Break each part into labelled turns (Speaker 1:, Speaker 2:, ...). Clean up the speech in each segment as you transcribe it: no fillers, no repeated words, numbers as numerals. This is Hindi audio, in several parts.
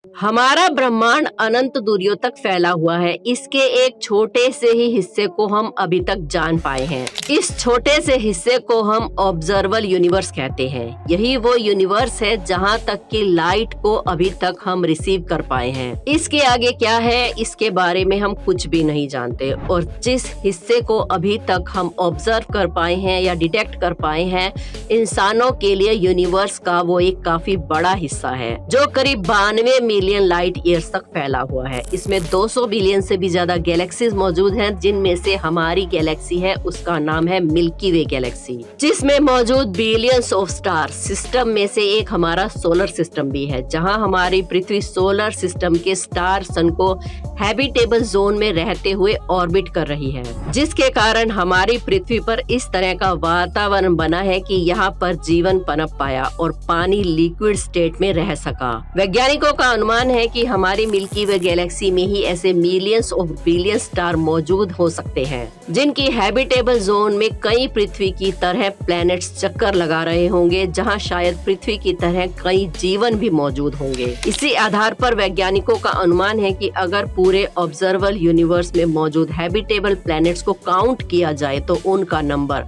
Speaker 1: हमारा ब्रह्मांड अनंत दूरियों तक फैला हुआ है। इसके एक छोटे से ही हिस्से को हम अभी तक जान पाए हैं। इस छोटे से हिस्से को हम ऑब्जर्वेबल यूनिवर्स कहते हैं। यही वो यूनिवर्स है जहां तक कि लाइट को अभी तक हम रिसीव कर पाए हैं। इसके आगे क्या है, इसके बारे में हम कुछ भी नहीं जानते। और जिस हिस्से को अभी तक हम ऑब्जर्व कर पाए हैं या डिटेक्ट कर पाए हैं, इंसानों के लिए यूनिवर्स का वो एक काफी बड़ा हिस्सा है, जो करीब 92 मिलियन लाइट ईयर्स तक फैला हुआ है। इसमें 200 बिलियन से भी ज्यादा गैलेक्सीज मौजूद हैं, जिनमें से हमारी गैलेक्सी है उसका नाम है मिल्की वे गैलेक्सी, जिसमें मौजूद बिलियंस ऑफ स्टार। सिस्टम में से एक हमारा सोलर सिस्टम भी है, जहां हमारी पृथ्वी सोलर सिस्टम के स्टार सन को हैबिटेबल जोन में रहते हुए ऑर्बिट कर रही है, जिसके कारण हमारी पृथ्वी पर इस तरह का वातावरण बना है कि यहाँ पर जीवन पनप पाया और पानी लिक्विड स्टेट में रह सका। वैज्ञानिकों का अनुमान है कि हमारी मिल्की वे गैलेक्सी में ही ऐसे मिलियंस ऑफ बिलियन स्टार मौजूद हो सकते हैं, जिनकी हैबिटेबल जोन में कई पृथ्वी की तरह प्लैनेट्स चक्कर लगा रहे होंगे, जहां शायद पृथ्वी की तरह कई जीवन भी मौजूद होंगे। इसी आधार पर वैज्ञानिकों का अनुमान है कि अगर पूरे ऑब्जर्वेबल यूनिवर्स में मौजूद हैबिटेबल प्लैनेट्स को काउंट किया जाए तो उनका नंबर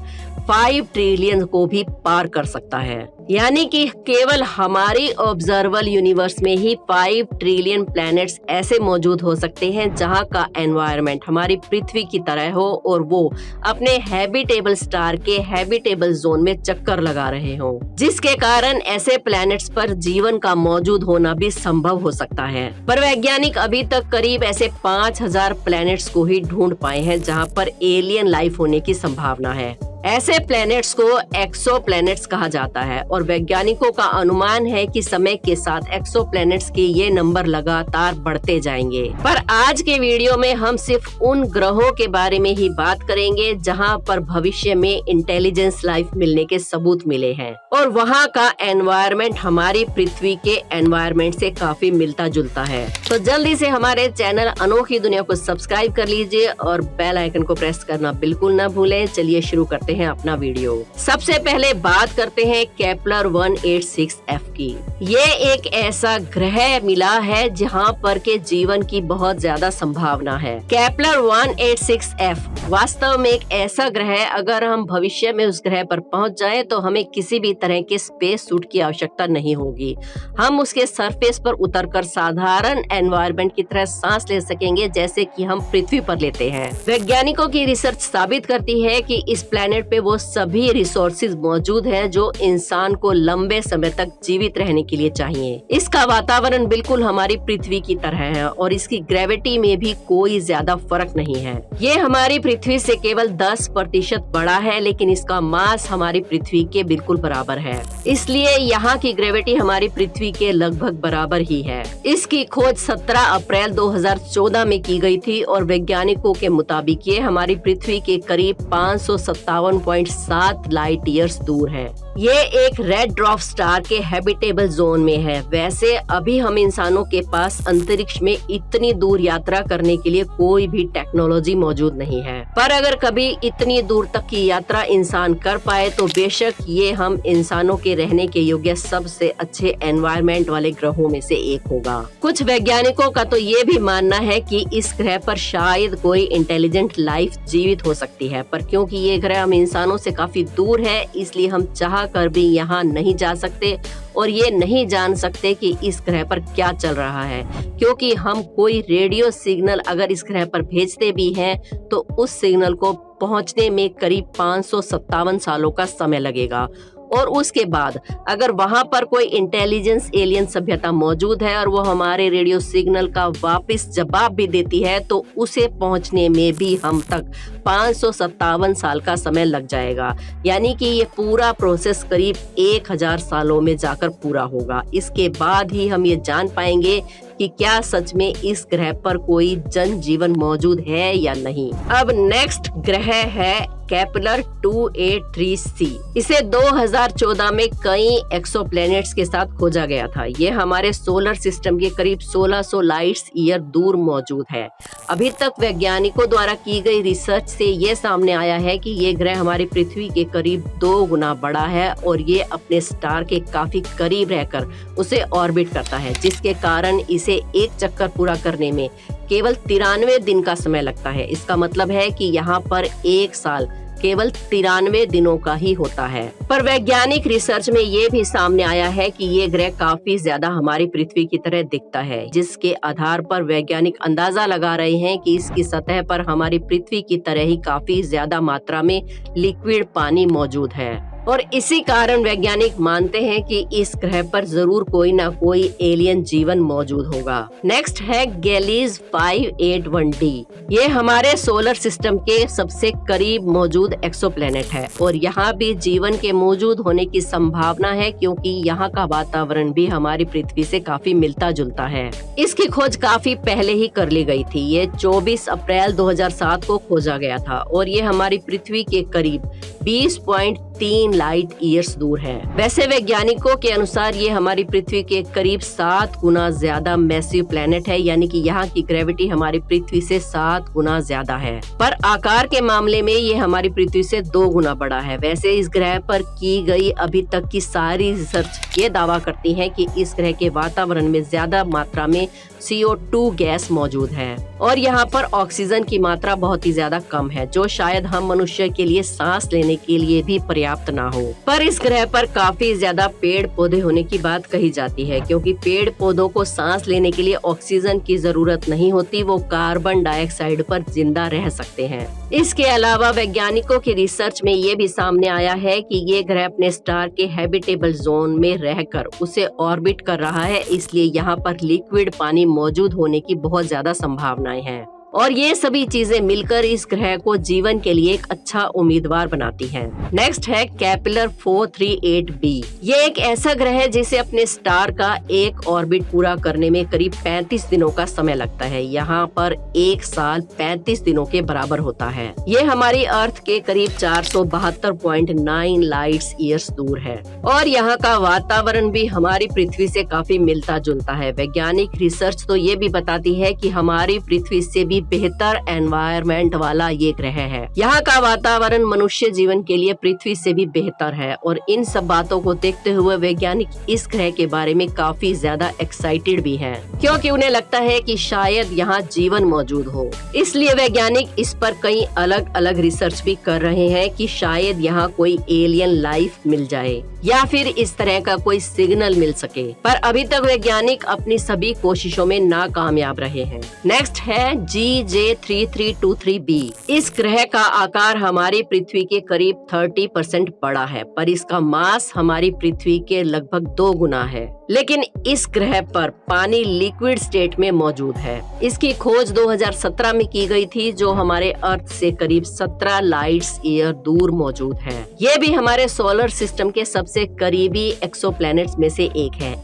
Speaker 1: 5 ट्रिलियन को भी पार कर सकता है। यानी कि केवल हमारी ऑब्जर्वेबल यूनिवर्स में ही 5 ट्रिलियन प्लैनेट्स ऐसे मौजूद हो सकते हैं जहां का एनवायरनमेंट हमारी पृथ्वी की तरह हो और वो अपने हैबिटेबल स्टार के हैबिटेबल जोन में चक्कर लगा रहे हो, जिसके कारण ऐसे प्लैनेट्स पर जीवन का मौजूद होना भी संभव हो सकता है। पर वैज्ञानिक अभी तक करीब ऐसे 5000 प्लैनेट्स को ही ढूंढ पाए हैं जहां पर एलियन लाइफ होने की संभावना है। ऐसे प्लैनेट्स को एक्सो प्लैनेट्स कहा जाता है और वैज्ञानिकों का अनुमान है कि समय के साथ एक्सो प्लैनेट्स के ये नंबर लगातार बढ़ते जाएंगे। पर आज के वीडियो में हम सिर्फ उन ग्रहों के बारे में ही बात करेंगे जहां पर भविष्य में इंटेलिजेंस लाइफ मिलने के सबूत मिले हैं और वहां का एनवायरनमेंट हमारी पृथ्वी के एनवायरनमेंट से काफी मिलता जुलता है। तो जल्दी से हमारे चैनल अनोखी दुनिया को सब्सक्राइब कर लीजिए और बेल आइकन को प्रेस करना बिल्कुल न भूलें। चलिए शुरू करते हैं अपना वीडियो। सबसे पहले बात करते हैं केपलर 186f की। ये एक ऐसा ग्रह मिला है जहां पर के जीवन की बहुत ज्यादा संभावना है। केपलर 186f वास्तव में एक ऐसा ग्रह है, अगर हम भविष्य में उस ग्रह पर पहुंच जाएं तो हमें किसी भी तरह के स्पेस सूट की आवश्यकता नहीं होगी। हम उसके सरफेस पर उतरकर साधारण एनवायरनमेंट की तरह सांस ले सकेंगे, जैसे कि हम पृथ्वी पर लेते हैं। वैज्ञानिकों की रिसर्च साबित करती है कि इस प्लेनेट पे वो सभी रिसोर्सेज मौजूद हैं जो इंसान को लंबे समय तक जीवित रहने के लिए चाहिए। इसका वातावरण बिल्कुल हमारी पृथ्वी की तरह है और इसकी ग्रेविटी में भी कोई ज्यादा फर्क नहीं है। ये हमारी पृथ्वी से केवल 10% बड़ा है, लेकिन इसका मास हमारी पृथ्वी के बिल्कुल बराबर है। इसलिए यहाँ की ग्रेविटी हमारी पृथ्वी के लगभग बराबर ही है। इसकी खोज 17 अप्रैल 2014 में की गई थी और वैज्ञानिकों के मुताबिक ये हमारी पृथ्वी के करीब 557.7 लाइट ईयर्स दूर है। ये एक रेड ड्वार्फ स्टार के हैबिटेबल जोन में है। वैसे अभी हम इंसानों के पास अंतरिक्ष में इतनी दूर यात्रा करने के लिए कोई भी टेक्नोलॉजी मौजूद नहीं है, पर अगर कभी इतनी दूर तक की यात्रा इंसान कर पाए तो बेशक ये हम इंसानों के रहने के योग्य सबसे अच्छे एनवायरनमेंट वाले ग्रहों में से एक होगा। कुछ वैज्ञानिकों का तो ये भी मानना है कि इस ग्रह पर शायद कोई इंटेलिजेंट लाइफ जीवित हो सकती है, पर क्योंकि ये ग्रह हम इंसानों से काफी दूर है, इसलिए हम चाह कर भी यहाँ नहीं जा सकते और ये नहीं जान सकते कि इस ग्रह पर क्या चल रहा है, क्योंकि हम कोई रेडियो सिग्नल अगर इस ग्रह पर भेजते भी हैं तो उस सिग्नल को पहुंचने में करीब 557 सालों का समय लगेगा। और उसके बाद अगर वहां पर कोई इंटेलिजेंस एलियन सभ्यता मौजूद है और वो हमारे रेडियो सिग्नल का वापस जवाब भी देती है तो उसे पहुंचने में भी हम तक 557 साल का समय लग जाएगा। यानी कि ये पूरा प्रोसेस करीब 1000 सालों में जाकर पूरा होगा। इसके बाद ही हम ये जान पाएंगे कि क्या सच में इस ग्रह पर कोई जनजीवन मौजूद है या नहीं। अब नेक्स्ट ग्रह है केपलर 283c। इसे 2014 में कई एक्सोप्लैनेट्स के साथ खोजा गया था। ये हमारे सोलर सिस्टम के करीब 1600 लाइट्स ईयर दूर मौजूद है। अभी तक वैज्ञानिकों द्वारा की गई रिसर्च से ये सामने आया है कि ये ग्रह हमारी पृथ्वी के करीब 2 गुना बड़ा है और ये अपने स्टार के काफी करीब रहकर उसे ऑर्बिट करता है, जिसके कारण इसे एक चक्कर पूरा करने में केवल 93 दिन का समय लगता है। इसका मतलब है कि यहाँ पर एक साल केवल 93 दिनों का ही होता है। पर वैज्ञानिक रिसर्च में ये भी सामने आया है कि ये ग्रह काफी ज्यादा हमारी पृथ्वी की तरह दिखता है, जिसके आधार पर वैज्ञानिक अंदाजा लगा रहे हैं कि इसकी सतह पर हमारी पृथ्वी की तरह ही काफी ज्यादा मात्रा में लिक्विड पानी मौजूद है और इसी कारण वैज्ञानिक मानते हैं कि इस ग्रह पर जरूर कोई ना कोई एलियन जीवन मौजूद होगा। नेक्स्ट है गैलीज 581d। ये हमारे सोलर सिस्टम के सबसे करीब मौजूद एक्सोप्लैनेट है और यहाँ भी जीवन के मौजूद होने की संभावना है, क्योंकि यहाँ का वातावरण भी हमारी पृथ्वी से काफी मिलता जुलता है। इसकी खोज काफी पहले ही कर ली गई थी। ये 24 अप्रैल 2007 को खोजा गया था और ये हमारी पृथ्वी के करीब 20.3 लाइट ईयर्स दूर है। वैसे वैज्ञानिकों के अनुसार ये हमारी पृथ्वी के करीब 7 गुना ज्यादा मैसिव प्लेनेट है, यानी कि यहाँ की ग्रेविटी हमारी पृथ्वी से 7 गुना ज्यादा है। पर आकार के मामले में ये हमारी पृथ्वी से 2 गुना बड़ा है। वैसे इस ग्रह पर की गई अभी तक की सारी रिसर्च ये दावा करती है कि इस ग्रह के वातावरण में ज्यादा मात्रा में CO2 गैस मौजूद है और यहाँ पर ऑक्सीजन की मात्रा बहुत ही ज्यादा कम है, जो शायद हम मनुष्य के लिए सांस लेने के लिए भी पर्याप्त ना हो। पर इस ग्रह पर काफी ज्यादा पेड़ पौधे होने की बात कही जाती है, क्योंकि पेड़ पौधों को सांस लेने के लिए ऑक्सीजन की जरूरत नहीं होती, वो कार्बन डाइऑक्साइड पर जिंदा रह सकते हैं। इसके अलावा वैज्ञानिकों की रिसर्च में ये भी सामने आया है कि ये ग्रह अपने स्टार के हैबिटेबल जोन में रहकर उसे ऑर्बिट कर रहा है, इसलिए यहाँ पर लिक्विड पानी मौजूद होने की बहुत ज्यादा संभावनाएं हैं और ये सभी चीजें मिलकर इस ग्रह को जीवन के लिए एक अच्छा उम्मीदवार बनाती हैं। नेक्स्ट है केपलर 438b। ये एक ऐसा ग्रह है जिसे अपने स्टार का एक ऑर्बिट पूरा करने में करीब 35 दिनों का समय लगता है। यहाँ पर एक साल 35 दिनों के बराबर होता है। ये हमारी अर्थ के करीब 472.9 लाइट्स ईयर्स दूर है और यहाँ का वातावरण भी हमारी पृथ्वी से काफी मिलता जुलता है। वैज्ञानिक रिसर्च तो ये भी बताती है कि हमारी पृथ्वी से भी बेहतर एनवायरनमेंट वाला ये ग्रह है। यहाँ का वातावरण मनुष्य जीवन के लिए पृथ्वी से भी बेहतर है और इन सब बातों को देखते हुए वैज्ञानिक इस ग्रह के बारे में काफी ज्यादा एक्साइटेड भी हैं, क्योंकि उन्हें लगता है कि शायद यहाँ जीवन मौजूद हो। इसलिए वैज्ञानिक इस पर कई अलग अलग रिसर्च भी कर रहे हैं कि शायद यहाँ कोई एलियन लाइफ मिल जाए या फिर इस तरह का कोई सिग्नल मिल सके, पर अभी तक वैज्ञानिक अपनी सभी कोशिशों में नाकामयाब रहे हैं। नेक्स्ट है GJ3323b। इस ग्रह का आकार हमारी पृथ्वी के करीब 30% बड़ा है, पर इसका मास हमारी पृथ्वी के लगभग 2 गुना है। लेकिन इस ग्रह पर पानी लिक्विड स्टेट में मौजूद है। इसकी खोज 2017 में की गई थी, जो हमारे अर्थ से करीब 17 लाइट्स ईयर दूर मौजूद है। ये भी हमारे सोलर सिस्टम के सबसे करीबी एक्सोप्लैनेट्स में से एक है।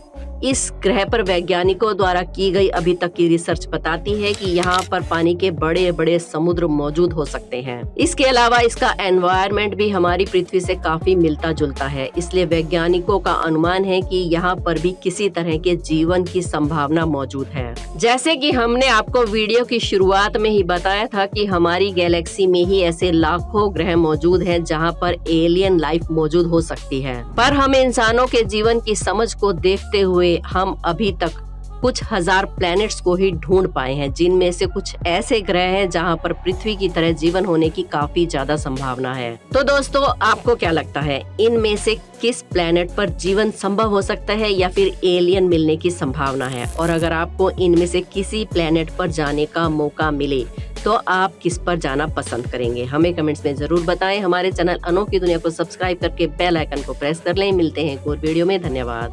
Speaker 1: इस ग्रह पर वैज्ञानिकों द्वारा की गई अभी तक की रिसर्च बताती है कि यहाँ पर पानी के बड़े बड़े समुद्र मौजूद हो सकते हैं। इसके अलावा इसका एनवायरनमेंट भी हमारी पृथ्वी से काफी मिलता जुलता है, इसलिए वैज्ञानिकों का अनुमान है कि यहाँ पर भी किसी तरह के जीवन की संभावना मौजूद है। जैसे कि हमने आपको वीडियो की शुरुआत में ही बताया था कि हमारी गैलेक्सी में ही ऐसे लाखों ग्रह मौजूद हैं जहाँ पर एलियन लाइफ मौजूद हो सकती है, पर हम इंसानों के जीवन की समझ को देखते हुए हम अभी तक कुछ हजार प्लैनेट्स को ही ढूंढ पाए हैं, जिनमें से कुछ ऐसे ग्रह हैं जहां पर पृथ्वी की तरह जीवन होने की काफी ज्यादा संभावना है। तो दोस्तों, आपको क्या लगता है, इनमें से किस प्लैनेट पर जीवन संभव हो सकता है या फिर एलियन मिलने की संभावना है? और अगर आपको इनमें से किसी प्लैनेट पर जाने का मौका मिले तो आप किस पर जाना पसंद करेंगे? हमें कमेंट्स में जरूर बताएं। हमारे चैनल अनोखी दुनिया को सब्सक्राइब करके बेल आइकन को प्रेस कर लें। मिलते हैं एक और वीडियो में। धन्यवाद।